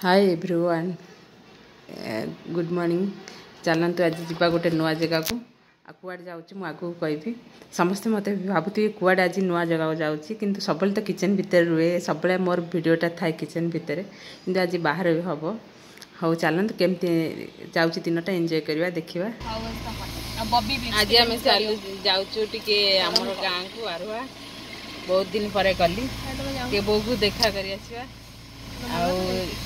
Hi everyone, good morning. चलतु आज जा गोटे नुआ जगह को कुआड़े जाऊँ आगू कहि समस्ते मत भावुए कुआड़े आज नुआ जगह जाऊँगी कि सब तो किचन भितर रुए सब मोर भिडटा थाए किचन भितर कि आज बाहर भी हम हाँ चलते केमती जाऊँगी दिनटा एंजॉय करवा देखा। आज आम जाऊँ टे आम गाँ को आरुआ बहुत दिन पर गली बो को देखा कर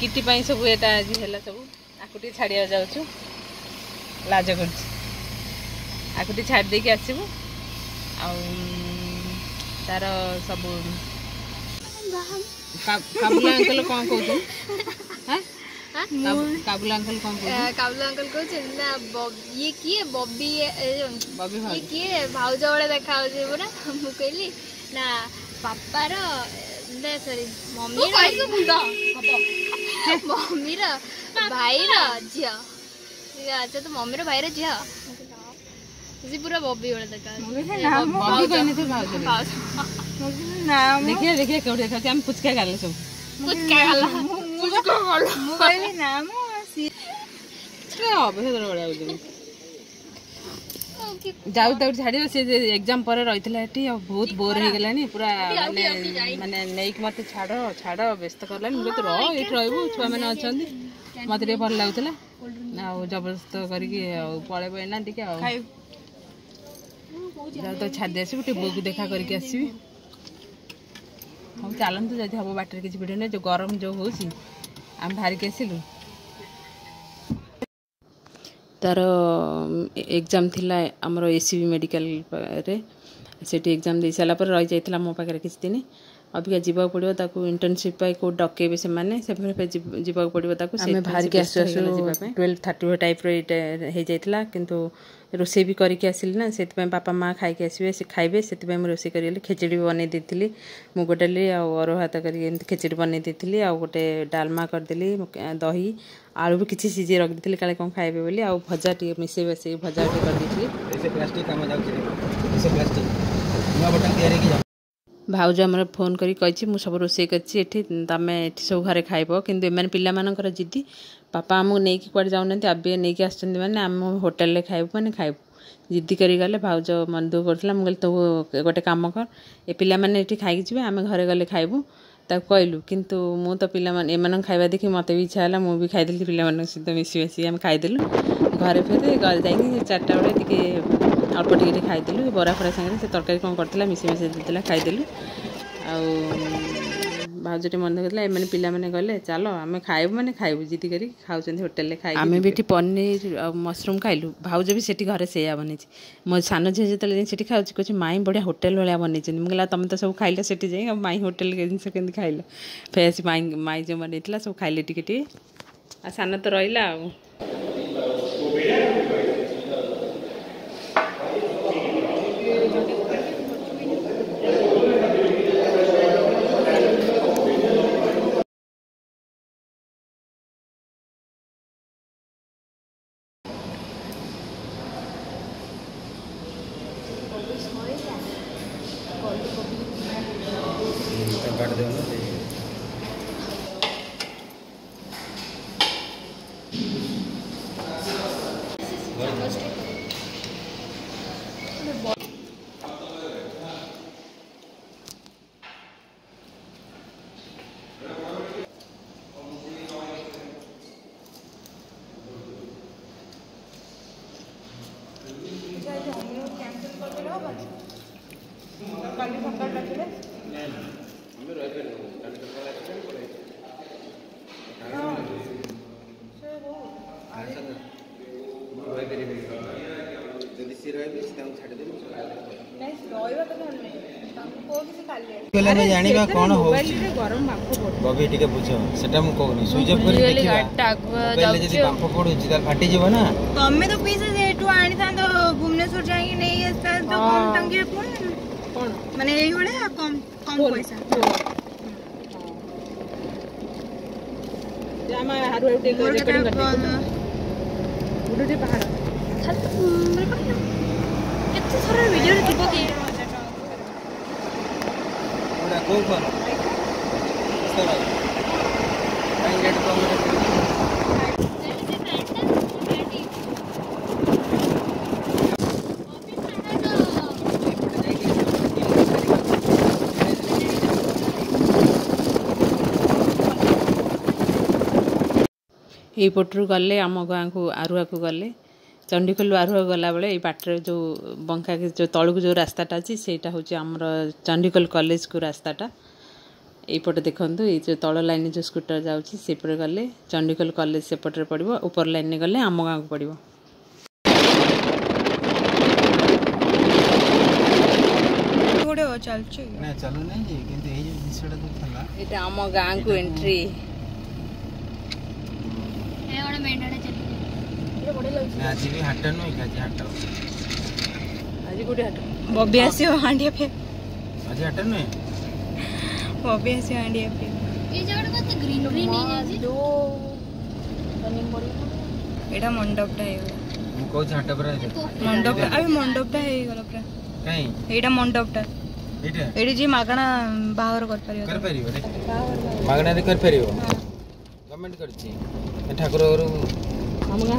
किटी सब एटा आज है सब आकुटी छाड़िया जाऊँ लाज कर आकुटी छाड़ देकी आसबू तार सब काबुला अंकल कौन कहते काबुला अंकल कौन काबुला अंकल कहते ये किए बॉबी बॉबी ये किए भाउज वाले देखा पूरा मु कहली ना पापार सॉरी मम्मी मम्मी भाई झी अच्छा तो मम्मी भाई झी जी पूरा बॉबी वाला देखा देखिए देखिए क्यों देखा हम पुचका गाले सब पुचका गाला मु कहली ना मु जाऊ तो छाड़ से एग्जाम पर रही बहुत बोर हो गलानी पूरा माने नहीं मत छाड़ छाड़ व्यस्त करलानी मुझे रही छुआ मैंने अच्छा मत भल लगुला जबरदस्त करके पलैब एना टे जाऊ तो छाड़ी आसबू टे बो को देखा करके आसबी हम चलतु जब हम बाटर किसी भिड़ नहीं जो गरम जो हो आम बाहर के आसलु तार एग्जाम थिला आमर एसीबी मेडिकल रे सेठी एग्जाम दे सारा पर रही जाइए मो पाखे किसी दिन अबिका जावाक पड़ो ताकू इंटर्नशिप को डकेबे से माने जावाक पड़ो ताकू से बाहर के आसु आसु 12:30 टाइप हो जाइला किंतु रोसे भी करके आसिली ना से बापा माँ खाई आसबे से खाइबे से रोसे कर खेचड़ी बन देती मुग डाली और भात कर खेचड़ी बन देती गोटे डालमा करदेली दही आलू भी किसी सीझे रखी काले कौन खाइबे बोली आ भजा टे मिसे बस भजा टे कर भाउज आम फोन करी मु सब रोसे करें सब घरे खाइब कि पे जिद्दी पापा आमको नहीं कड़े जाऊना आबे नहीं आस आम होटेल खाइबू मैंने खाइबू जिद्दी करी गले भाउज मन दुख करता मुझे तो गोटे कम कर ए पिला खाई जी आम घरे गले खाइबू कहलु किंतु मु तो पिला एम खाइबा देखी मत भी इच्छा है मुझे खाईदेली पिला सहित मिसी मिसी आम खाईदेलु घरे फिर जा 4टा बेले अल्प टे खाईदेलु बरा फरा सागर से तरकारी कौन करता मिसी मिसी देता खाईदेलु भाउज टे मन करता एम पे गले चलो आम खाइबू मैंने खाइबू जिद्दी कर खाऊँ होटेल खाई आम भी पनीर मशरूम खाइलु भाउज भी सेठी घरे से बन मो सान झील जो खाऊ कहे माई बढ़िया होटेल भाया बनई मुझे तुम तो सब खाइल से जाए माई होटेल जिन के खाइल फेस माई जो बन सब खाइले टे आ सान तो रहा जानिबा कोन हो बबी टिके बुझ सेटा हम कहनी स्विच ऑफ कर देखिबा पहले जदी बांफ पड़ू जिदा फाटी जीव ना तमे तो पैसा जेटू आनी था तो भुवनेश्वर जाई नहीं आस्ता तो कम टंगे कोन माने एही होले कम कम पैसा जामा हारु उठे रिकॉर्डिंग करते उडे पहाड़ केते सारा वीडियो रे टिको के Go for it. ଏଇପଟରୁ ଗଲେ ଆମ ଗାଁକୁ ଆରୁଆକୁ ଗଲେ ଚଣ୍ଡିଖୋଲ ଆରୁଆ ଗଲା ବେଳେ ଏଇ ବାଟରେ ଯେଉଁ ବଙ୍କା ଯେଉଁ ତଳକୁ ଯେଉଁ ରାସ୍ତାଟା ଅଛି ସେଇଟା ହେଉଛି ଆମର ଚଣ୍ଡିଖୋଲ କଲେଜକୁ ରାସ୍ତାଟା। এইপটে দেখন্তু এই যে তଳ লাইনে যে স্কুटर যাଉଛି সেপটে গলে চଣ୍ଡିଖୋଲ কলেজ সেপটে পড়িব উপর লাইনে গলে ଆମ ଗାଁକୁ ପଡ଼ିବ। ଗୋଟେ ଚାଲଛି ନା ଚାଲୁ ନାହିଁ ଯେ କିନ୍ତୁ ଏଇ ଯୋଉ ଜିନିଷଟା ଦେଖଲା ଏଟା ଆମ ଗାଁକୁ ଏଣ୍ଟ୍ରି ଏ ଗୋଟେ ମେଣ୍ଢାଟେ ଚାଲି ଏଟା ବଢିଆ ଲାଗୁଛି। ନା ଆଜି ବି ହାଟ ନୁହେଁ କି ଆଜି ହାଟ ଆଜି କୋଉଠି ହାଟ ବବି ଆସିବ ହାଣ୍ଡିଆ ଫେ ଆଜି ହାଟ ନୁହେଁ ବବି ଆସିବ ହାଣ୍ଡିଆ ଫେ এই জায়গাটা কত গ্রিন গ্রিন ହେଇଯାଇଛି। ଏଇଟା ମଣ୍ଡପଟା ହେଇଗଲା ମୁଁ କହୁଛି ହାଟ ପରା ମଣ୍ଡପଟା ଆବେ ମଣ୍ଡପଟା ହେଇଗଲା ପୁରା କାଇଁ ଏଇଟା ମଣ୍ଡପଟା ଏଇଟା ଏଇଠି ଯିଏ ମାଗଣା ବାହାଘର କରିପାରିବ ମାଗଣାରେ କରିପାରିବ ଗଭର୍ଣ୍ଣମେଣ୍ଟ କରିଛି ଠାକୁର ଘରୁ ଆମ ଗାଁ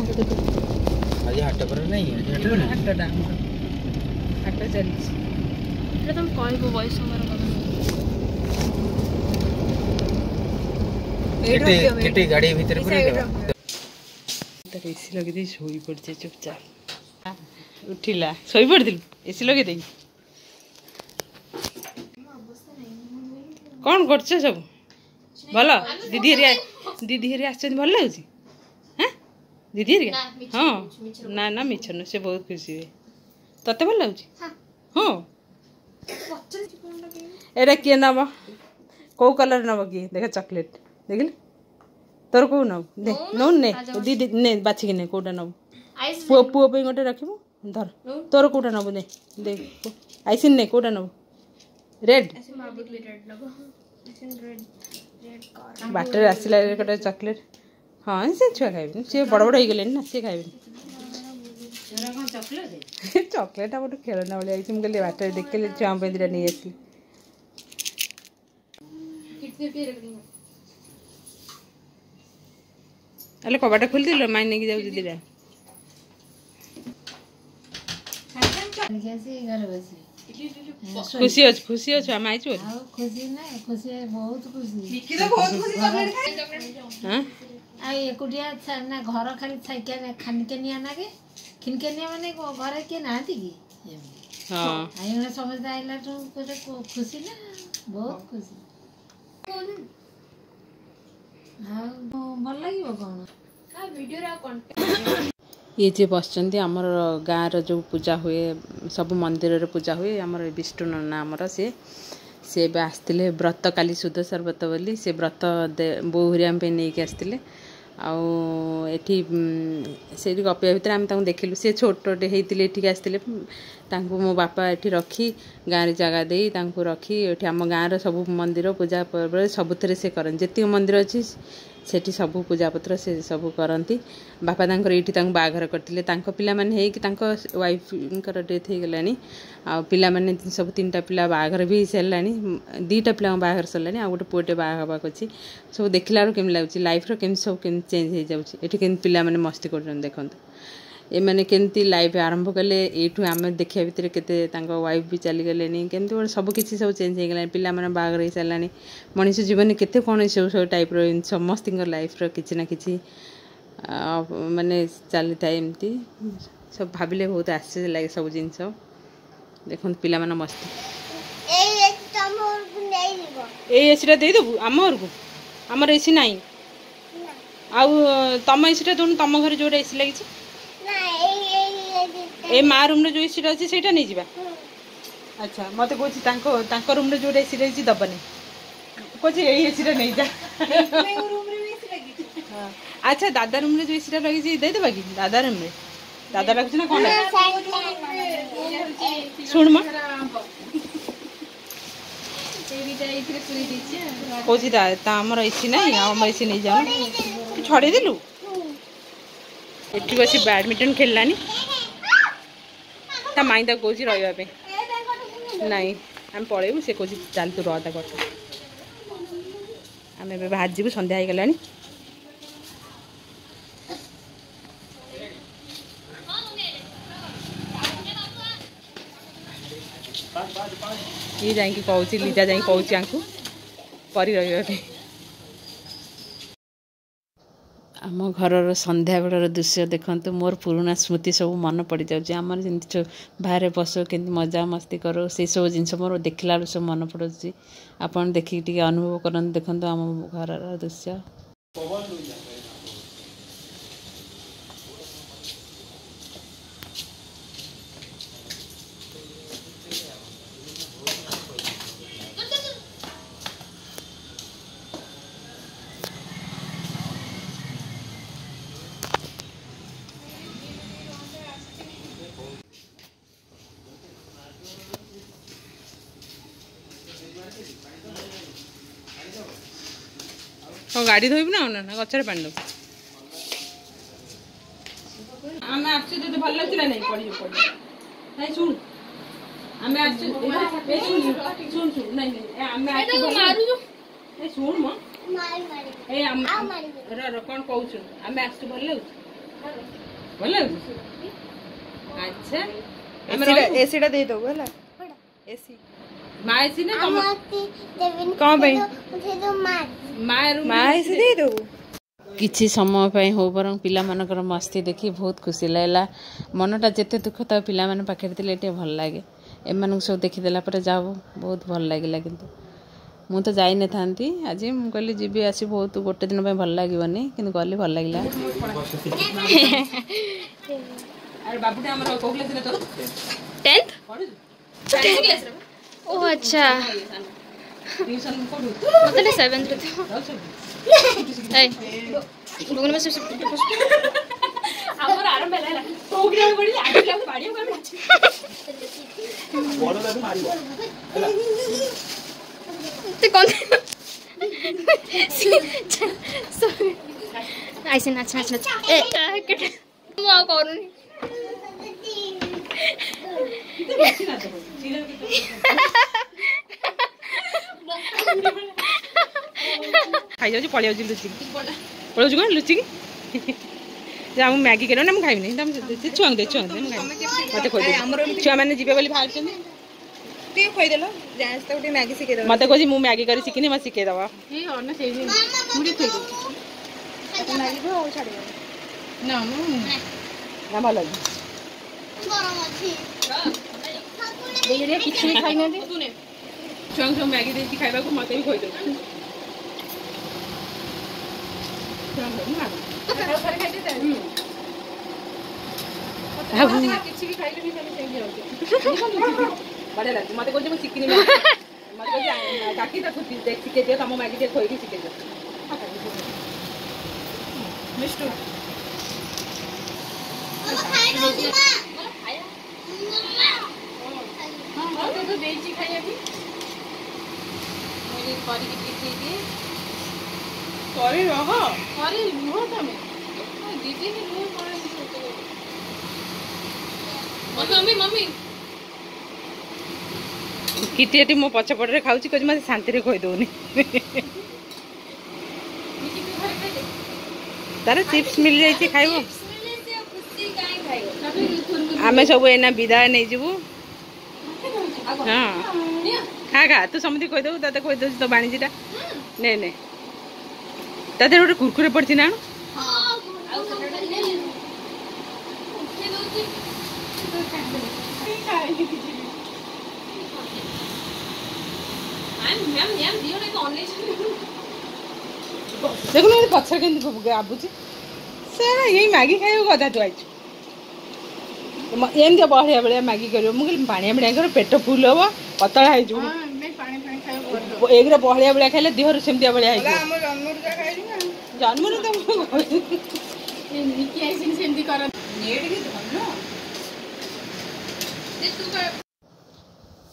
ଆଜି ହାଟ ପରା ନାହିଁ ଆଜି ହାଟ ହାଟ ଚାଲିଛି ଏଟା ତମ କହିବ ବୟସ ମୋର କେଟେ ଗାଡି ଭିତରେ ଏସି ଲଗେଇ ଦେଇ ଶୋଇ ପଡିছে ଚୁପଚାପ ଉଠିଲା ଶୋଇ ପଡିଥିଲୁ ଏସି ଲଗେଇ ଦେଇ କଣ କରୁଛ ସବୁ ଭଲ ଦିଦି ହେରିକା ଆସିଛନ୍ତି ଭଲ ଲାଗୁଛି ହଁ ଦିଦି ହେରିକା ହଁ ନା ନା ମିଛ ନୁହେଁ ସେ ବହୁତ ଖୁସି ହୁଏ ତତେ ଭଲ ଲାଗୁଛି ହଁ ଏଇଟା କିଏ ନବ କୋଉ କଲର ନବ କିଏ ଦେଖ ଚକୋଲେଟ ଦେଖିଲେ ତୋର କୋଉ ନବୁ ଦେ ନଉ ନେ ଦିଦି ନେ ବାଛିକି ନେ କୋଉଟା ନବୁ ପୁଅ ପାଇଁ ଗୋଟେ ରଖିବୁ ଧର ତୋର କୋଉଟା ନବୁ ନେ ଦେ ଆଇସିନ୍ ନେ କୋଉଟା ନବୁ ରେଡ୍ ବାଟରେ ଆସିଲା ଗୋଟେ ଚକୋଲେଟ ହଁ ସେ ଛୁଆ ଖାଇବେନି ସିଏ ବଡ଼ ବଡ଼ ହେଇଗଲେଣି ନା ସିଏ ଖାଇବେନି ଚକୋଲେଟ ଗୋଟେ ଖେଳନା ଭଳିଆ ହେଇଛି ମୁଁ କହିଲି ବାଟରେ ଦେଖିଲେ ଛୁଆଙ୍କ ପାଇଁ ଦିଟା ନେଇ ଆସିଲି ହେଲେ କବାଟା ଖୋଲିଦେଲ ମାଇଁ ନେଇକି ଯାଉଛି ଦିଟା ଖୁସି ଅଛୁ ଆମେ ଆଇଛୁ ଏକୁଟିଆ ନା ଘର ଖାଲି ଖାନିକେନିଆ ନାଗେ ଖିନକେନିଆ ମାନେ ଘରେ କିଏ ନାହାନ୍ତି କି ସମସ୍ତେ ଆଇଲାଠୁ ଖୁସି ନା ବହୁତ ଖୁସି ଆଉ ଭଲ ଲାଗିବ କଣ ଇଏ ଯିଏ ବସିଛନ୍ତି ଆମର ଗାଁର ଯେଉଁ ପୂଜା ହୁଏ ସବୁ ମନ୍ଦିରରେ ପୂଜା ହୁଏ ଆମର ବିଷ୍ଣୁ ନନା ଆମର ସିଏ ଏବେ ଆସିଥିଲେ ବ୍ରତ କାଲି ସୁଦଶା ବ୍ରତ ବୋଲି ସେ ବ୍ରତ ବୋଉ ହେରିକା ପାଇଁ ନେଇକି ଆସିଥିଲେ ଆଉ ଏଠି ସେଇଠି ଗପିବା ଭିତରେ ଆମେ ତାଙ୍କୁ ଦେଖିଲୁ ସେ ଛୋଟଟେ ହେଇଥିଲେ ଏଠିକି ଆସିଥିଲେ ତାଙ୍କୁ ମୋ ବାପା ଏଠି ରଖି ଗାଁରେ ଜାଗା ଦେଇ ତାଙ୍କୁ ରଖି ଏଠି ଆମ ଗାଁର ସବୁ ମନ୍ଦିର ପୂଜା ପର୍ବରେ ସବୁଥିରେ ସେ କରନ୍ତି ଯେତିକି ମନ୍ଦିର ଅଛି ସେଠି ସବୁ ପୂଜାପତ୍ର ସେ ସବୁ କରନ୍ତି ବାପା ତାଙ୍କର ଏଇଠି ତାଙ୍କୁ ବାହାଘର କରିଥିଲେ ତାଙ୍କ ପିଲାମାନେ ହେଇକି ତାଙ୍କ ୱାଇଫ୍ଙ୍କର ଡେଥ୍ ହେଇଗଲାଣି ଆଉ ପିଲାମାନେ ସବୁ 3ଟା ପିଲା ବାହାଘର ବି ହେଇସାରିଲାଣି 2ଟା ପିଲାଙ୍କ ବାହାଘର ସରିଲାଣି ଆଉ ଗୋଟେ ପୁଅଟେ ବାହା ହେବାକୁ ଅଛି ସବୁ ଦେଖିଲା ବେଳକୁ କେମିତି ଲାଗୁଛି ଲାଇଫ୍ର କେମିତି ସବୁ କେମିତି ଚେଞ୍ଜ ହେଇଯାଉଛି ଏଠି କେମିତି ପିଲାମାନେ ମସ୍ତି କରୁଛନ୍ତି ଦେଖନ୍ତୁ ଏମାନେ କେମିତି ଲାଇଫ୍ ଆରମ୍ଭ କଲେ ଏଇଠୁ ଆମେ ଦେଖିବା ଭିତରେ କେତେ ତାଙ୍କ ୱାଇଫ୍ ବି ଚାଲିଗଲେଣି କେମିତି ଗୋଟେ ସବୁ କିଛି ସବୁ ଚେଞ୍ଜ ହେଇଗଲାଣି ପିଲାମାନେ ବାହାଘର ହେଇସାରିଲାଣି ମଣିଷ ଜୀବନରେ କେତେ କ'ଣ ସବୁ ଟାଇପ୍ର ସମସ୍ତଙ୍କ ଲାଇଫ୍ର କିଛି ନା କିଛି ମାନେ ଚାଲିଥାଏ ଏମିତି ସବୁ ଭାବିଲେ ବହୁତ ଆଶ୍ଚର୍ଯ୍ୟ ଲାଗେ ସବୁ ଜିନିଷ ଦେଖନ୍ତୁ ପିଲାମାନେ ମସ୍ତି ଏଇ ଏସିଟା ଦେଇଦେବୁ ଆମ ଘରକୁ ଆମର ଏସି ନାହିଁ ଆଉ ତମ ଏସିଟା ଦେଉନୁ ତମ ଘରେ ଯେଉଁଟା ଏସି ଲାଗିଛି ए माँ रूम जो एसी अच्छी से नहीं जावा अच्छा मत कौन तांको रूम जो एसी रही दबनी कौन एसी नहीं जा अच्छा दादा रूम जो एसी लगी देदेबा कि दादा रूम में दादा लगुच ना कौन शुण माँ कौन आमर एसी ना आम एसी नहीं जाओ छड़े देलु एटी बस बैडमिंटन खेललानी ता माई कौन रही नहीं आम पलैबू से कौन चल तू रहा कर आम बाहर जीव सन्ध्या हो गला ये जाकि कौन लीजा जा कौन परी रही आम घर संध्या बेलर दृश्य देखते मोर पुराना स्मृति सब मन पड़ जाऊँगी आम जमी बाहर बस के मजा मस्ती करो से सब जिन मोर देखला सब मन पड़े आपन देखिए अनुभव कर देखते आम घर दृश्य गाड़ी धोब ना गचर पानी दो आम भल लगे नहीं पढ़ी नहीं शुण आम शुण शुण नहीं शुण मो कौन कहूँ आम आस भल लगे भल लगे अच्छा एसीटा दे दो है एसी माँ एसी ना कौन भाई माँ एसी दे दो किछि समय पाई हो बरं पिला मानकर मस्ती देखी बहुत खुशी लागला मनटा जेते दुख था पिला माने पाखे थिले एटे भल लागे एमानक सब देखि देला पर जाओ बहुत भल लागिला किंतु मु तो जाई न थांती आज मु कहली जीबी आसी बहुत गोटे दिन पे भल लागिवनी किंतु गली भल लागिला अरे बाबूटे हमर को क्लास रे तो 10th क्लास रे ओ अच्छा ट्यूशन पढु मतलब 7th रे ए लोगन में से हमर आरंभ भेला प्रोग्राम बड़ी आगे लाग बाड़ियो कर बोलो दादू मारियो ते कौन ऐसे नाच नाच नाच ए केटे मु आ करूनी खाई जाऊँ पलि जाऊँ लुचिक पलौज कौन लुचिक जा मैगी कर ना खाइबी नहीं छुआ दे छुआ दे मत खोद छुआ मैंने जीवे बोली बाहर खोदेल मैगी शिखे मत कह मु मैगी कर शिखनी मत शिखे दवा ना भल किसी भी खाई छुआ सब मैगी दे खाइबा को मत भी खोद बढ़िया लगे मत कह शिखनी मत काकी शिखे दियो तुम मैगी खोई शिखे दियो मिष्टू किटी मो पछपटे खाऊँ कह मत शांति खोई दौनी तार चिप्स मिल जाए खाइब आम सब एना विदाय नहीं जीवु हाँ खा खा तू समझ खोद ते खोद तो बाणीजीटा ने ने तादे गोटे कुरकुरे पड़ी ना देखो पचर के आबुची यही मैगी खाइब गदा तू आई एमती बढ़िया बढ़िया मैगी कर पानिया बढ़िया कर पेट फुल हम पतला हो एक बढ़िया बढ़िया खाइले देहर सेमती बढ़िया जन्म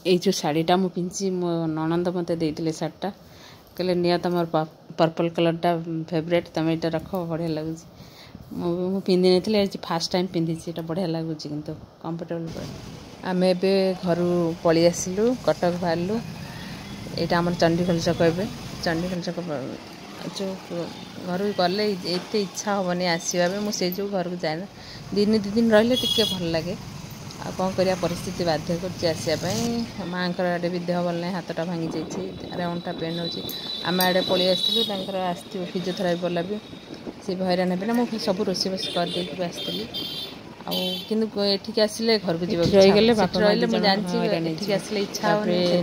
ये जो शाढ़ीटा मु पिंची मो ननंद मत देते शार्टा कहले निया तुम पर्पल कलरटा फेवरेट तुम ये रख बढ़िया लगुच मु पिंधि नहीं फास्ट टाइम पिंधि बढ़िया लगुच किंतु कंफर्टेबल आम ए घर पलि आसलु कटक बाहरलु यहाँ आम चंडीखोल छक ए चंडीखोल छक जो घर गले एत इच्छा हेनी आसवा मुझे जो घर को जाए दिन 2 दिन रही टे भल लगे आ कौन करिया परिस्थिति बाध्य करछि आसिया माँकर आड़े भी देह भल ना हाथटा भांगी जाइए अंटा पेन हो आम आड़े पलि आसलु आसो फिजियोथेरापी वाला भी सी हईराण हे ना मुझे सब रोसे बस करदेक आसती आठिक आसिले घर को जीवा रहीगले रही मुझे जानची आसिले इच्छा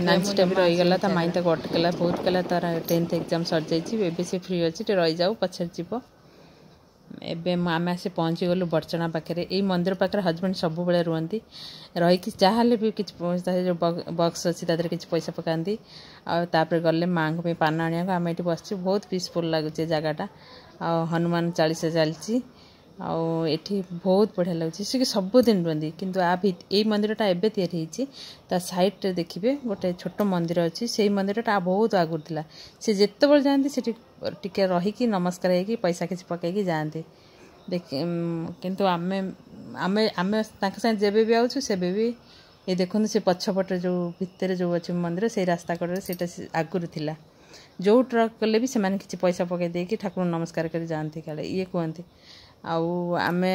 नांचीटा भी रहीगला माई तक अटकला बहुत कला तार 10th एग्जाम सर जाइए से फ्री अच्छी रही जाऊ पछे जीव एवं आम आसी पहुँची गलु बड़चना पाखे यही मंदिर पाखे हजबैंड सब बेले रुहति रही जहाँ भी किसी जो बक्स अच्छी तादेह किसी पैसा पकाती आपर गले माँ को पान आने आम ये बस बहुत पीसफुल लगुचे जगटा आ हनुमान चालीसा चलती आठी बहुत बढ़िया लगुच सी सबुदिन रुहति किंतु यही मंदिरटा एवं या साइड देखिए गोटे छोट मंदिर अच्छी से मंदिरटा बहुत आगुरी था सी जिते बड़े जाती से टिके रहीकि नमस्कार होगी पैसा किसी पकईकि जाते देख किंतु आमे आमे आमे जब भी आउछु से भी ये देखो से पछपटे जो भितर जो अच्छे मंदिर से रास्ता कड़े से आगुरी था जो ट्रक कले भी से किसी पैसा पकई देकी ठाकुर नमस्कार कर जाती काले ये कहते आमे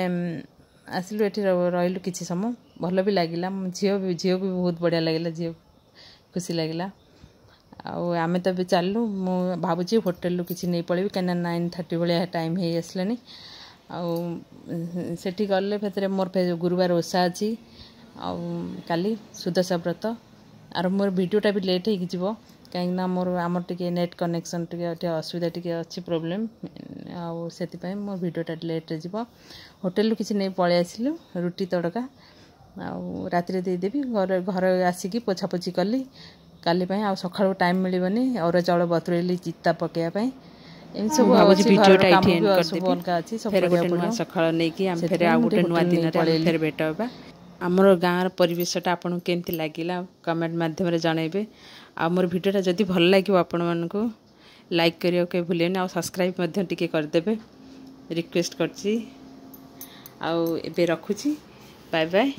आसिलु एठी रहिलु किछि समय भल भी लगिला झील भी बहुत बढ़िया लगिला झील खुशी लगिला आमे तो भी चलू मु भावुची होटेल किसी नहीं पड़ेबी कहीं 9:30 भाया टाइम हो आसलानी आठी गले फेर मोर गुरुवार ओषा अच्छी काली सुदशा व्रत आर मोर वीडियोटा भी लेट हो कहीं मोर आमर टे नेट कनेक्शन टे असुविधा टे अच्छी प्रोब्लेम से मोर वीडियोटा लेट हो होटेल किसी नहीं पलि आसिलु रुटी तड़का राति देदेवी घर घर आसिकी पोछापोछि कली काली आ सकाळु टाइम मिलबनी और चाउल बतुरेली चित्ता पकेया सब अलग अच्छी सकाळ नहीं कि आम फेर आ गोटे नुआ दिन फेर भेट होगा आमर गाँव परिवेशटा आपन केमती लागिला कमेंट माध्यम जनइबे आ मोर वीडियोटा जदि भल लगे आपण मानकु लाइक करियो के भूलेनी आ सब्सक्राइब मध्य टिके करदेबे रिक्वेस्ट करछि आ एबे रखुछि बाय बाय।